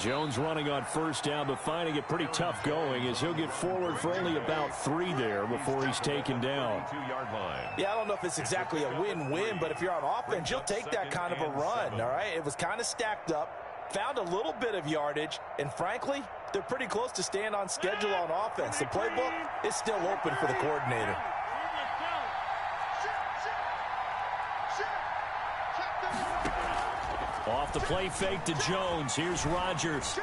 Jones running on first down, but finding it pretty tough going as he'll get forward for only about 3 there before he's taken down. Yeah, I don't know if it's exactly a win-win, but if you're on offense, you'll take that kind of a run, all right? It was kind of stacked up, found a little bit of yardage, and frankly, they're pretty close to staying on schedule on offense. The playbook is still open for the coordinator. Off the play fake to Jones. Here's Rodgers.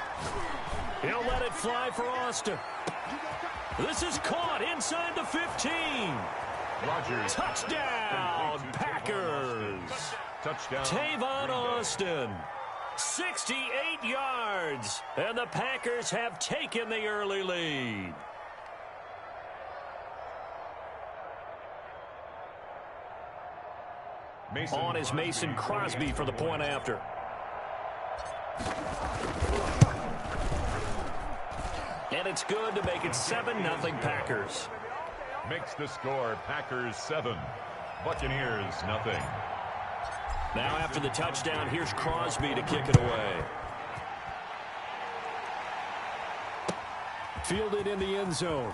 He'll let it fly for Austin. This is caught inside the 15. Rodgers. Touchdown, Packers. Touchdown. Tavon Austin. 68 yards. And the Packers have taken the early lead. On is Mason Crosby for the point after. And it's good to make it 7-0 Packers. Makes the score Packers 7, Buccaneers 0. Now after the touchdown, here's Crosby to kick it away. Fielded in the end zone.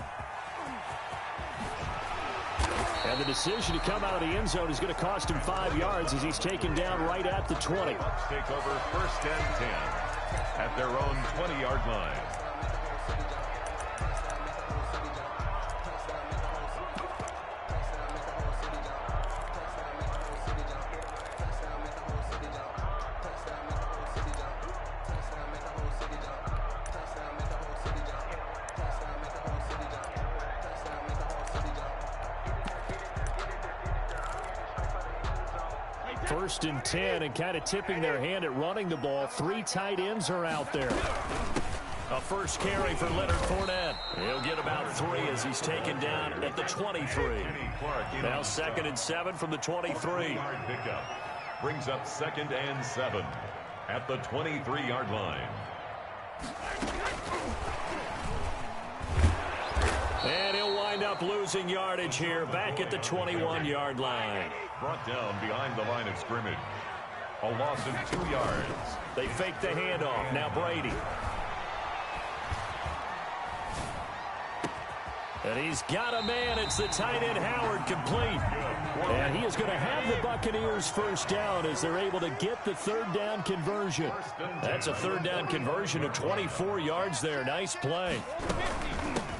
And the decision to come out of the end zone is going to cost him 5 yards as he's taken down right at the 20. Bucs take over 1st and 10 at their own 20-yard line. First and 10 and kind of tipping their hand at running the ball. 3 tight ends are out there. A first carry for Leonard Fournette. He'll get about 3 as he's taken down at the 23. Now 2nd and 7 from the 23. Pickup brings up 2nd and 7 at the 23-yard line. And he'll wind up losing yardage here back at the 21-yard line. Brought down behind the line of scrimmage. A loss of 2 yards. They fake the handoff. Now Brady. And he's got a man. It's the tight end Howard complete. And he is going to have the Buccaneers first down as they're able to get the 3rd down conversion. That's a 3rd down conversion of 24 yards there. Nice play.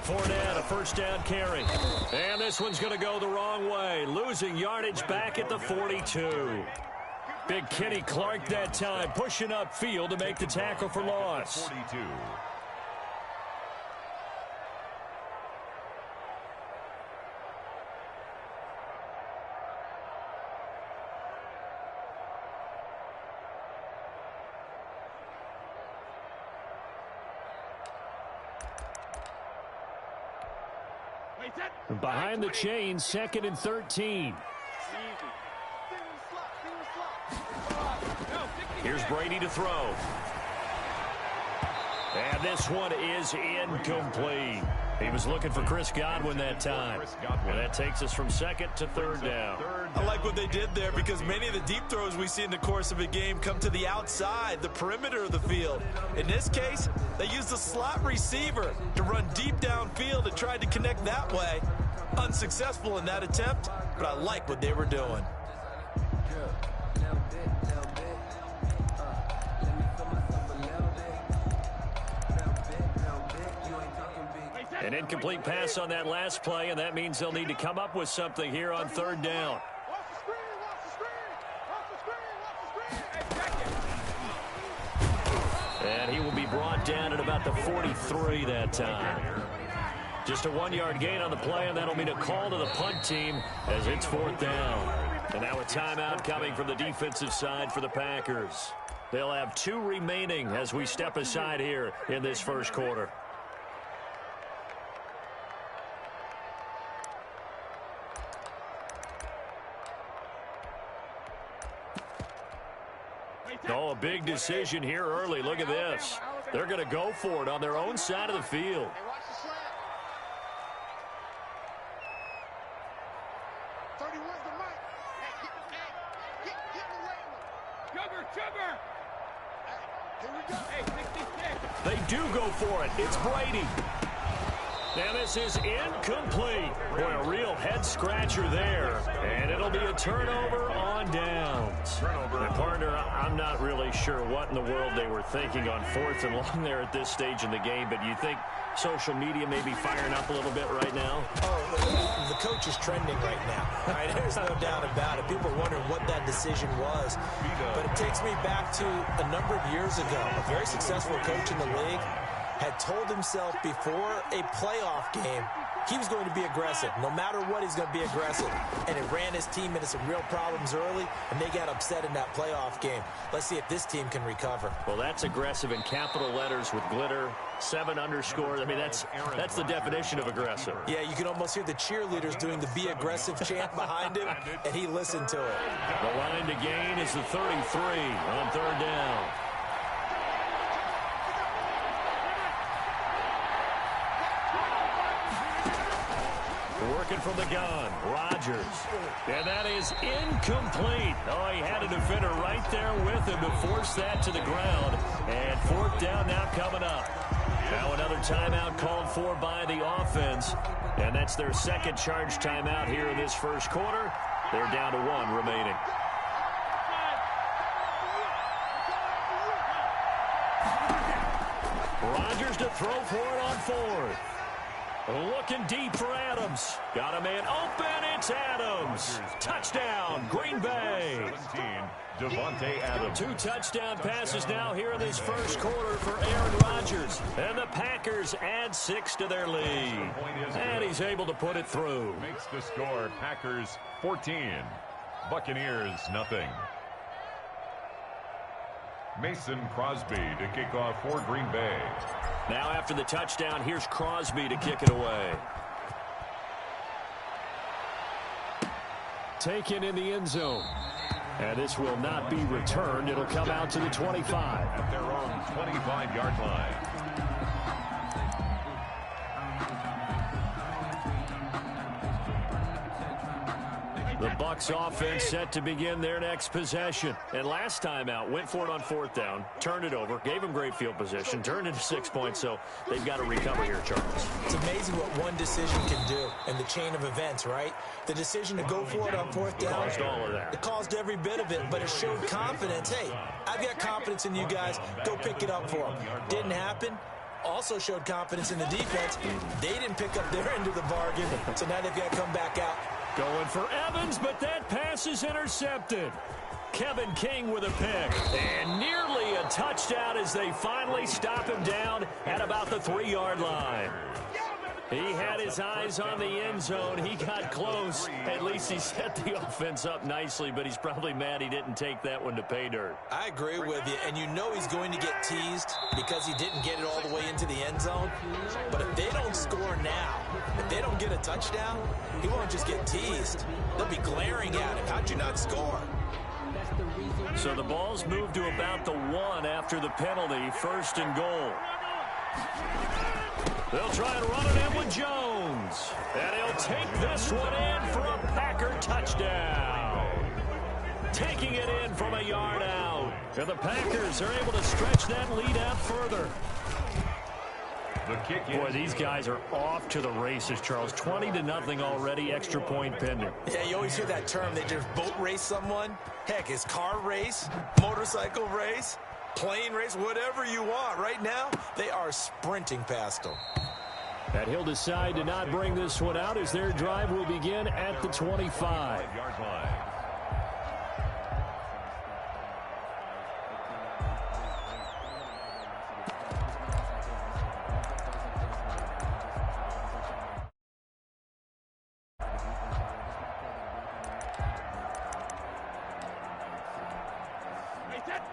Fournette, a first down carry. And this one's going to go the wrong way. Losing yardage back at the 42. Big Kenny Clark that time, pushing upfield to make the tackle for loss. 42. Behind the chain, 2nd and 13. Here's Brady to throw. And this one is incomplete. He was looking for Chris Godwin that time. And that takes us from 2nd to 3rd down. I like what they did there because many of the deep throws we see in the course of a game come to the outside, the perimeter of the field. In this case, they used the slot receiver to run deep downfield and tried to connect that way. Unsuccessful in that attempt, but I like what they were doing. An incomplete pass on that last play, and that means they'll need to come up with something here on 3rd down. And he will be brought down at about the 43 that time. Just a 1-yard gain on the play, and that'll mean a call to the punt team as it's 4th down. And now a timeout coming from the defensive side for the Packers. They'll have 2 remaining as we step aside here in this first quarter. Oh, a big decision here early. Look at this. They're going to go for it on their own side of the field. They do go for it. It's Brady. Now this is incomplete. Boy, a real head-scratcher there. And it'll be a turnover on downs. And partner, I'm not really sure what in the world they were thinking on 4th and long there at this stage in the game, but you think social media may be firing up a little bit right now? Oh, the coach is trending right now. Right? There's no doubt about it. People are wondering what that decision was. But it takes me back to a number of years ago. A very successful coach in the league had told himself before a playoff game he was going to be aggressive. No matter what, he's going to be aggressive. And it ran his team into some real problems early, and they got upset in that playoff game. Let's see if this team can recover. Well, that's aggressive in capital letters with glitter, 7 underscore. I mean, that's the definition of aggressive. Yeah, you can almost hear the cheerleaders doing the be aggressive chant behind him, and he listened to it. The line to gain is the 33 on 3rd down. Working from the gun, Rodgers. And that is incomplete. Oh, he had a defender right there with him to force that to the ground. And 4th down now coming up. Now another timeout called for by the offense. And that's their second charge timeout here in this first quarter. They're down to 1 remaining. Rodgers to throw for it on 4th. Looking deep for Adams. Got a man open. It's Adams. Touchdown, Green Bay. 17, Devontae Adams. 2 touchdown passes now here in this first quarter for Aaron Rodgers. And the Packers add 6 to their lead. And he's able to put it through. Makes the score Packers 14, Buccaneers nothing. Mason Crosby to kick off for Green Bay. Now after the touchdown, here's Crosby to kick it away. Taken in the end zone. And this will not be returned. It'll come out to the 25. At their own 25-yard line. The Bucs offense set to begin their next possession. And last time out, went for it on 4th down, turned it over, gave them great field position, turned into 6 points, so they've got to recover here, Charles. It's amazing what one decision can do in the chain of events, right? The decision to go for it on 4th down. Caused all of that. It caused every bit of it, but it showed confidence. Hey, I've got confidence in you guys. Go pick it up for them. Didn't happen. Also showed confidence in the defense. They didn't pick up their end of the bargain, so now they've got to come back out. Going for Evans, but that pass is intercepted. Kevin King with a pick. And nearly a touchdown as they finally stop him down at about the 3-yard line. He had his eyes on the end zone. He got close. At least he set the offense up nicely, but he's probably mad he didn't take that one to pay dirt. I agree with you, and you know he's going to get teased because he didn't get it all the way into the end zone. But if they don't score now, if they don't get a touchdown, he won't just get teased. They'll be glaring at him. How'd you not score? So the ball's moved to about the 1 after the penalty, 1st and goal. They'll try and run it in with Jones. And he'll take this one in for a Packer touchdown. Taking it in from a yard out. And the Packers are able to stretch that lead out further. The kick Boy, these guys are off to the races, Charles. 20-0 already, extra point pending. Yeah, you always hear that term. They just boat race someone. Heck, it's car race, motorcycle race, plane race, whatever you want. Right now, they are sprinting past them. And he'll decide to not bring this one out as their drive will begin at the 25-yard line.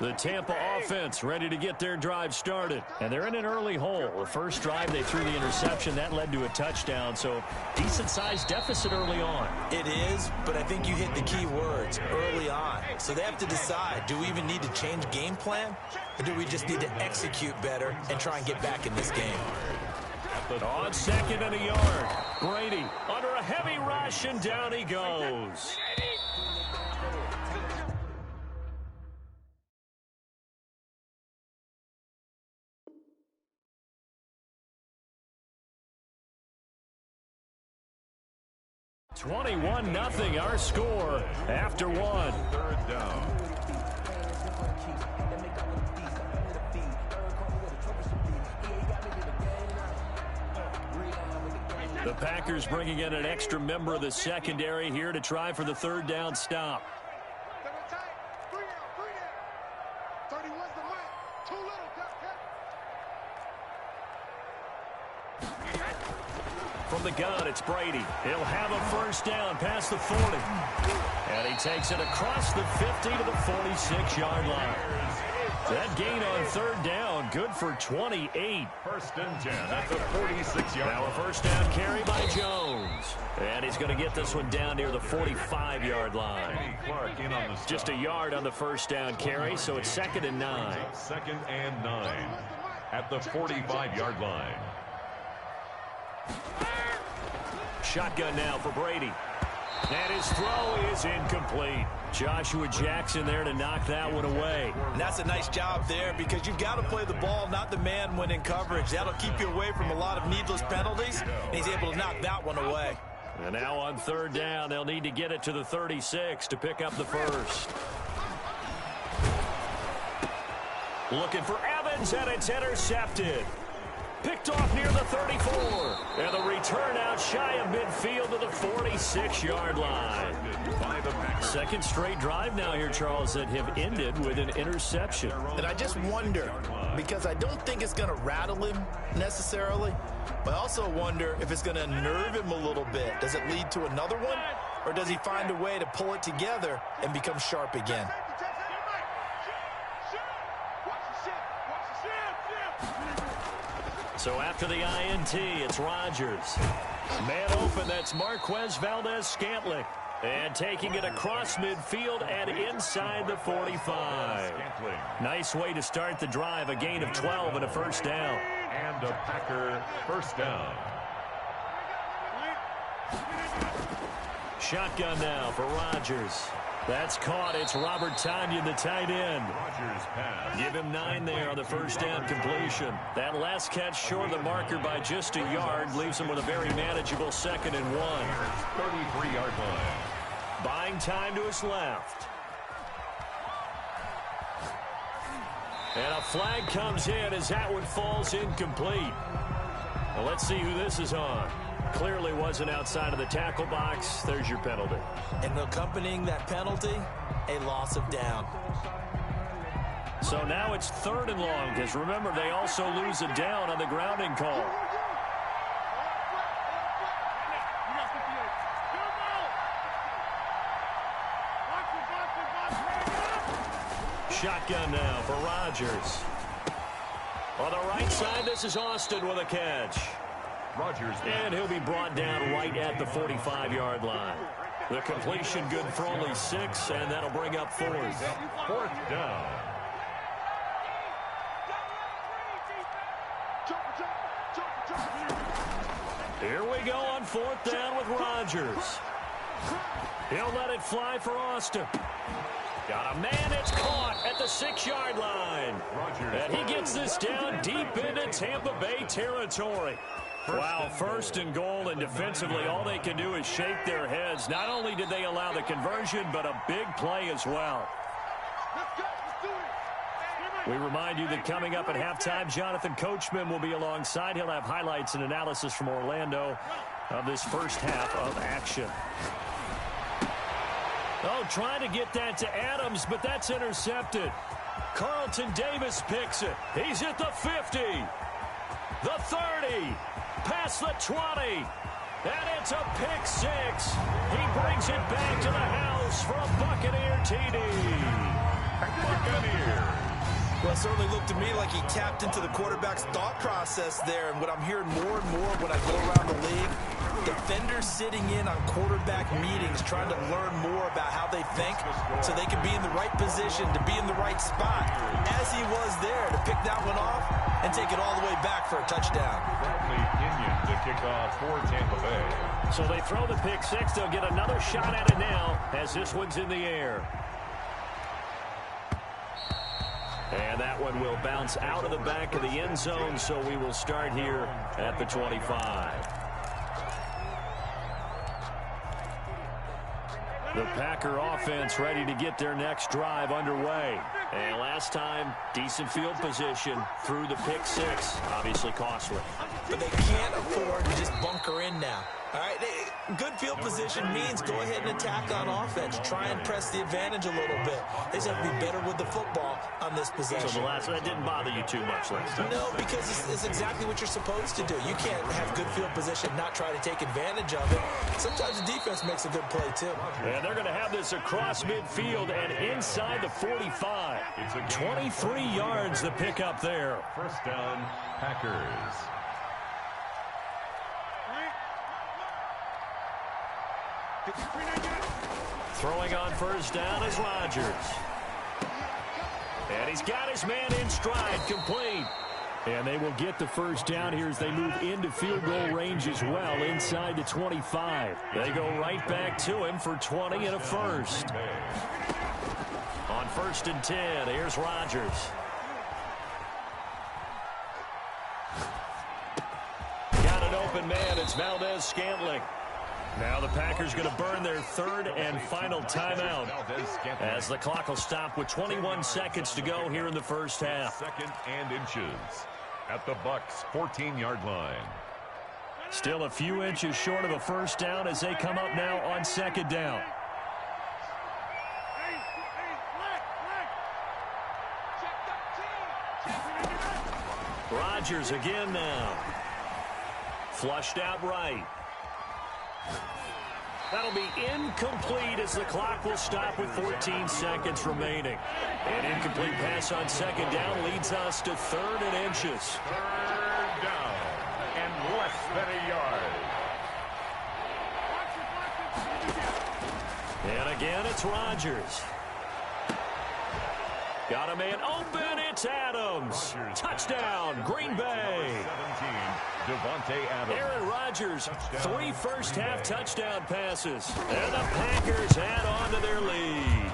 The Tampa offense ready to get their drive started. And they're in an early hole. The first drive, they threw the interception. That led to a touchdown. So decent-sized deficit early on. It is, but I think you hit the key words, early on. So they have to decide, do we even need to change game plan? Or do we just need to execute better and try and get back in this game? On 2nd and a yard. Brady under a heavy rush, and down he goes. 21-0 our score after one. Third down. The Packers bringing in an extra member of the secondary here to try for the third down stop. From the gun, it's Brady. He'll have a first down past the 40. And he takes it across the 50 to the 46-yard line. That gain on third down, good for 28. First and 10 at the 46-yard line. Now a first down carry by Jones. And he's going to get this one down near the 45-yard line. Clark in on the stop. Just a yard on the first down carry, so it's 2nd and 9. 2nd and 9 at the 45-yard line. Shotgun now for Brady. And his throw is incomplete. Joshua Jackson there to knock that one away. And that's a nice job there because you've got to play the ball, not the man when in coverage. That'll keep you away from a lot of needless penalties, and he's able to knock that one away. And now on third down, they'll need to get it to the 36 to pick up the first. Looking for Evans, and it's intercepted. Picked off near the 34. And the return out shy of midfield to the 46-yard line. Second straight drive now here, Charles, that have ended with an interception. And I just wonder, because I don't think it's going to rattle him necessarily, but I also wonder if it's going to nerve him a little bit. Does it lead to another one, or does he find a way to pull it together and become sharp again? So after the INT, it's Rodgers. Man open, that's Marquez Valdez-Scantling. And taking it across midfield and inside the 45. Nice way to start the drive, a gain of 12 and a first down. And a Packer first down. Shotgun now for Rodgers. That's caught. It's Robert Tonyan, the tight end. Rodgers pass. Give him 9 there on the first down completion. That last catch short of the marker by just a yard leaves him with a very manageable 2nd and 1. 33-yard line. Buying time to his left. And a flag comes in as that one falls incomplete. Now let's see who this is on. Clearly wasn't outside of the tackle box. There's your penalty. And accompanying that penalty, a loss of down. So now it's 3rd and long, because remember, they also lose a down on the grounding call. Shotgun now for Rodgers. On the right side, this is Austin with a catch. Rodgers. And he'll be brought down right at the 45-yard line. The completion good for only 6, and that'll bring up 4th. 4th down. Here we go on 4th down with Rodgers. He'll let it fly for Austin. Got a man, it's caught at the 6-yard line. Rodgers. And he gets this down deep into Tampa Bay territory. Wow, 1st and goal, and defensively all they can do is shake their heads. Not only did they allow the conversion, but a big play as well. We remind you that coming up at halftime, Jonathan Coachman will be alongside. He'll have highlights and analysis from Orlando of this first half of action. Oh, trying to get that to Adams, but that's intercepted. Carlton Davis picks it. He's at the 50, the 30, past the 20, and it's a pick 6. He brings it back to the house for a Buccaneer TD. Buccaneers. Well, it certainly looked to me like he tapped into the quarterback's thought process there. And what I'm hearing more and more when I go around the league, defenders sitting in on quarterback meetings trying to learn more about how they think so they can be in the right position to be in the right spot, as he was there to pick that one off and take it all the way back for a touchdown. Bradley Pinion to kick off for Tampa Bay. So they throw the pick 6. They'll get another shot at it now as this one's in the air. And that one will bounce out of the back of the end zone, so we will start here at the 25. The Packer offense ready to get their next drive underway. And last time, decent field position through the pick six. Obviously costly. But they can't afford to just bunker in now. All right, good field position means go ahead and attack on offense. Try and press the advantage a little bit. They just have to be better with the football on this possession. So that didn't bother you too much last time? No, because it's exactly what you're supposed to do. You can't have good field position and not try to take advantage of it. Sometimes the defense makes a good play, too. And they're going to have this across midfield and inside the 45. 23 yards the pickup there. First down, Packers. Throwing on first down is Rodgers. And he's got his man in stride, complete. And they will get the first down here as they move into field goal range as well, inside the 25. They go right back to him for 20 and a first. On 1st and 10, here's Rodgers. Got an open man, it's Valdez-Scantling. Now the Packers going to burn their third and final timeout as the clock will stop with 21 seconds to go here in the first half. Second and inches at the Bucs' 14-yard line. Still a few inches short of a first down as they come up now on second down. Rodgers again now. Flushed out right. That'll be incomplete as the clock will stop with 14 seconds remaining. An incomplete pass on second down leads us to third and inches. Third down and less than a yard. And again, it's Rodgers. Got a man open. It's Adams. Touchdown, Green Bay. 17, Devontae Adams. Aaron Rodgers, 3 first-half touchdown passes. And the Packers add on to their lead.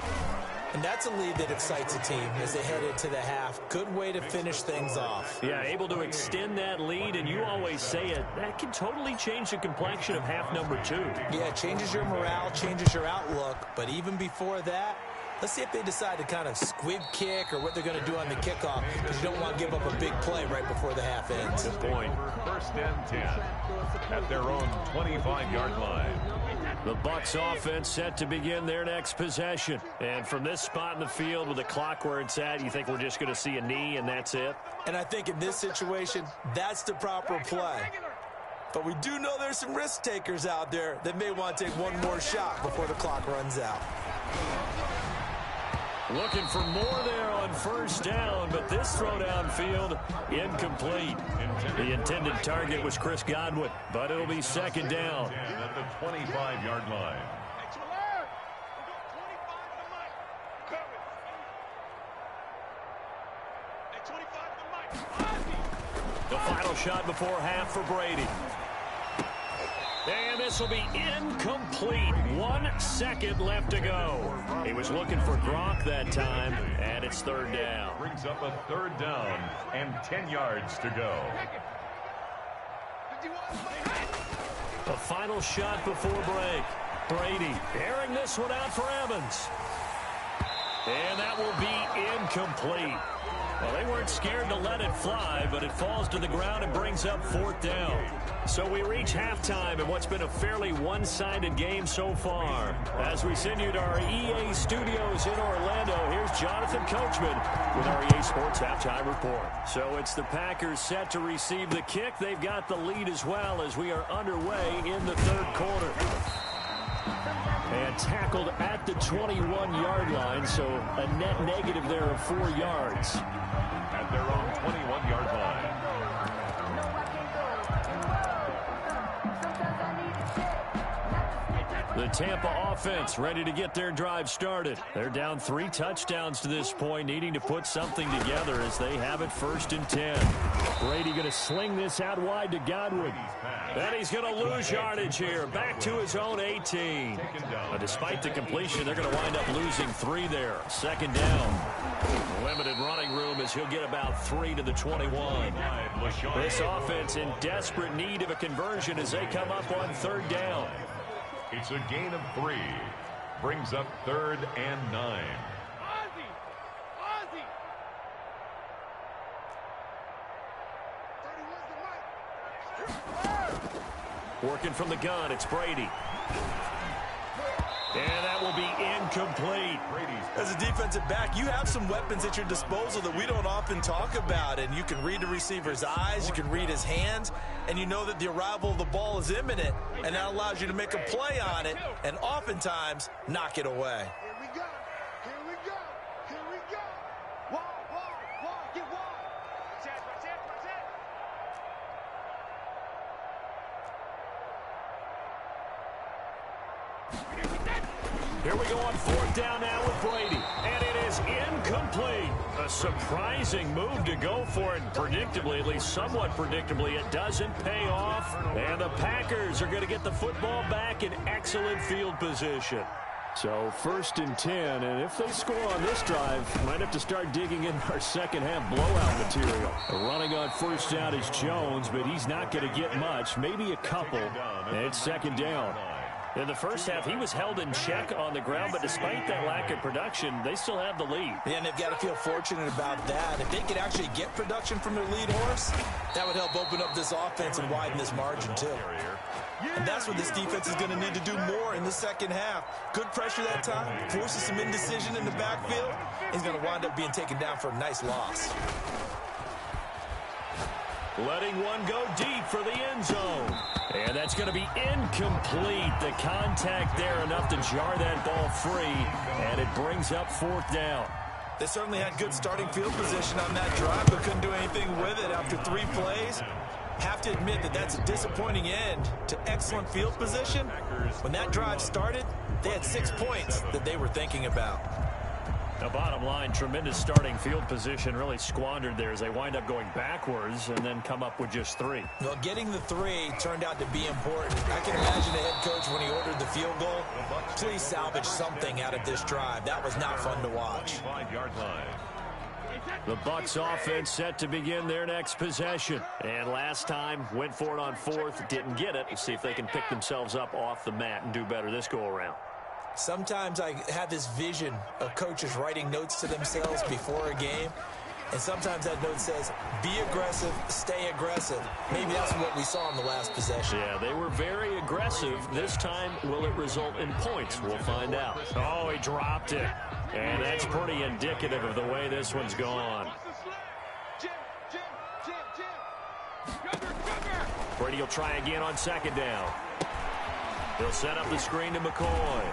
And that's a lead that excites a team as they head into the half. Good way to finish things off. Yeah, able to extend that lead, and you always say it, that can totally change the complexion of half number 2. Yeah, it changes your morale, changes your outlook. But even before that, let's see if they decide to kind of squib kick or what they're going to do on the kickoff, because you don't want to give up a big play right before the half ends. Good point. First and 10 at their own 25-yard line. The Bucs offense set to begin their next possession. And from this spot in the field with the clock where it's at, you think we're just going to see a knee and that's it? And I think in this situation, that's the proper play. But we do know there's some risk takers out there that may want to take one more shot before the clock runs out. Looking for more there on first down, but this throw downfield incomplete. The intended target was Chris Godwin, but it'll be second down. At the 25-yard line. The final shot before half for Brady. And this will be incomplete. 1 second left to go. He was looking for Gronk that time, and it's third down. Brings up a third down and 10 yards to go. The final shot before break. Brady airing this one out for Evans. And that will be incomplete. Well, they weren't scared to let it fly, but it falls to the ground and brings up fourth down. So we reach halftime in what's been a fairly one-sided game so far. As we send you to our EA studios in Orlando, here's Jonathan Coachman with our EA Sports Halftime Report. So it's the Packers set to receive the kick. They've got the lead as well as we are underway in the third quarter. And tackled at the 21-yard line, so a net negative there of 4 yards. At their own 21-yard line. The Tampa offense ready to get their drive started. They're down 3 touchdowns to this point, needing to put something together as they have it 1st and 10. Brady going to sling this out wide to Godwin. And he's going to lose yardage here. Back to his own 18. Despite the completion, they're going to wind up losing 3 there. Second down. Limited running room as he'll get about 3 to the 21. This offense in desperate need of a conversion as they come up on third down. It's a gain of 3. brings up 3rd and 9. Working from the gun, it's Brady. And that will be incomplete. As a defensive back, you have some weapons at your disposal that we don't often talk about. And you can read the receiver's eyes, you can read his hands, and you know that the arrival of the ball is imminent. And that allows you to make a play on it and oftentimes knock it away. Here we go. Here we go. Here we go. Wall, get wall. Watch out. Here we go on 4th down now with Brady. And it is incomplete. A surprising move to go for it. Predictably, at least somewhat predictably, it doesn't pay off. And the Packers are going to get the football back in excellent field position. So 1st and 10, and if they score on this drive, might have to start digging in our second half blowout material. Running on 1st down is Jones, but he's not going to get much, maybe a couple. And it's 2nd down. In the first half, he was held in check on the ground, but despite that lack of production, they still have the lead. Yeah, and they've got to feel fortunate about that. If they could actually get production from their lead horse, that would help open up this offense and widen this margin, too. And that's what this defense is going to need to do more in the second half. Good pressure that time, forces some indecision in the backfield. He's going to wind up being taken down for a nice loss. Letting one go deep for the end zone. And that's going to be incomplete. The contact there enough to jar that ball free. And it brings up 4th down. They certainly had good starting field position on that drive, but couldn't do anything with it after 3 plays. Have to admit that that's a disappointing end to excellent field position. When that drive started, they had 6 points that they were thinking about. The bottom line, tremendous starting field position really squandered there as they wind up going backwards and then come up with just 3. Well, getting the 3 turned out to be important. I can imagine the head coach when he ordered the field goal. Please salvage something out of this drive. That was not fun to watch. 5-yard line. The Bucs offense set to begin their next possession. And last time, went for it on 4th, didn't get it. Let's see if they can pick themselves up off the mat and do better this go-around. Sometimes I have this vision of coaches writing notes to themselves before a game, and sometimes that note says, be aggressive, stay aggressive. Maybe that's what we saw in the last possession. Yeah, they were very aggressive. This time, will it result in points? We'll find out. Oh, he dropped it. And that's pretty indicative of the way this one's gone. Brady will try again on 2nd down. He'll set up the screen to McCoy.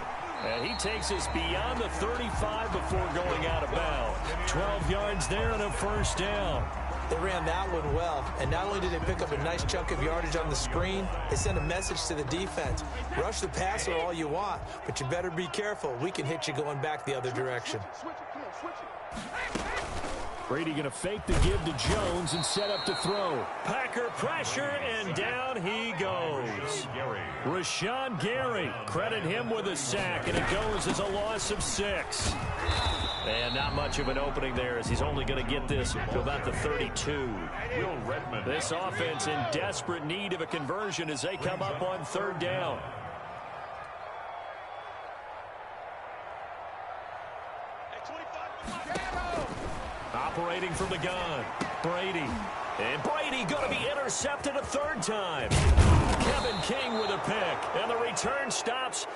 And he takes us beyond the 35 before going out of bounds. 12 yards there and a 1st down. They ran that one well, and not only did they pick up a nice chunk of yardage on the screen, they sent a message to the defense. Rush the passer all you want, but you better be careful. We can hit you going back the other direction. Brady going to fake the give to Jones and set up to throw. Packer pressure, and down he goes. Rashawn Gary, credit him with a sack, and it goes as a loss of 6. And not much of an opening there as he's only going to get this to about the 32. This offense in desperate need of a conversion as they come up on 3rd down. Operating from the gun, Brady. And Brady going to be intercepted a 3rd time. Kevin King with a pick, and the return stops